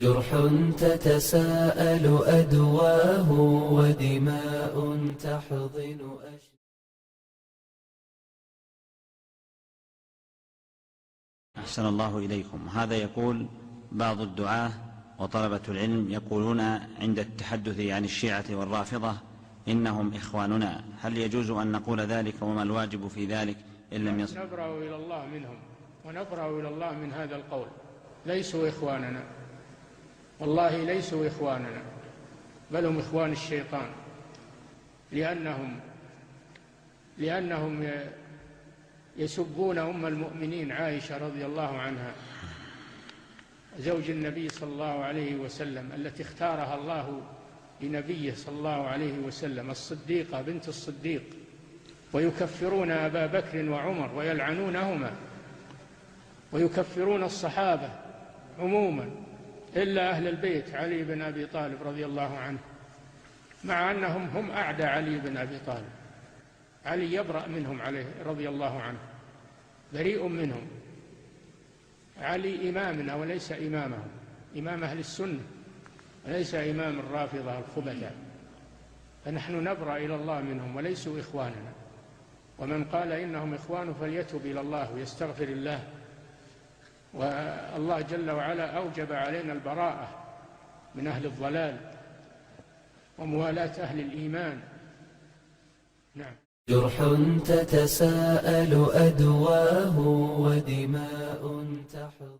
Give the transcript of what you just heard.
جرح تتساءل أدواه ودماء تحضن أحسن الله إليكم. هذا يقول: بعض الدعاة وطلبة العلم يقولون عند التحدث عن الشيعة والرافضة إنهم إخواننا، هل يجوز أن نقول ذلك، وما الواجب في ذلك إن لم يصل؟ نبرأ إلى الله منهم ونبرأ إلى الله من هذا القول. ليسوا إخواننا، والله ليسوا إخواننا، بل هم إخوان الشيطان، لأنهم يسبون أم المؤمنين عائشة رضي الله عنها زوج النبي صلى الله عليه وسلم، التي اختارها الله لنبيه صلى الله عليه وسلم، الصديقة بنت الصديق، ويكفرون أبا بكر وعمر ويلعنونهما، ويكفرون الصحابة عموما إلا أهل البيت علي بن أبي طالب رضي الله عنه، مع أنهم هم أعدى علي بن أبي طالب. علي يبرأ منهم عليه رضي الله عنه، بريء منهم. علي إمامنا وليس إمامهم، إمام أهل السنة وليس إمام الرافضة الخبثاء، فنحن نبرأ إلى الله منهم وليسوا إخواننا. ومن قال إنهم إخوان فليتوب إلى الله ويستغفر الله، والله جل وعلا أوجب علينا البراءة من أهل الضلال وموالاة أهل الإيمان. نعم. جرح تتساءل أدواه ودماء تحضن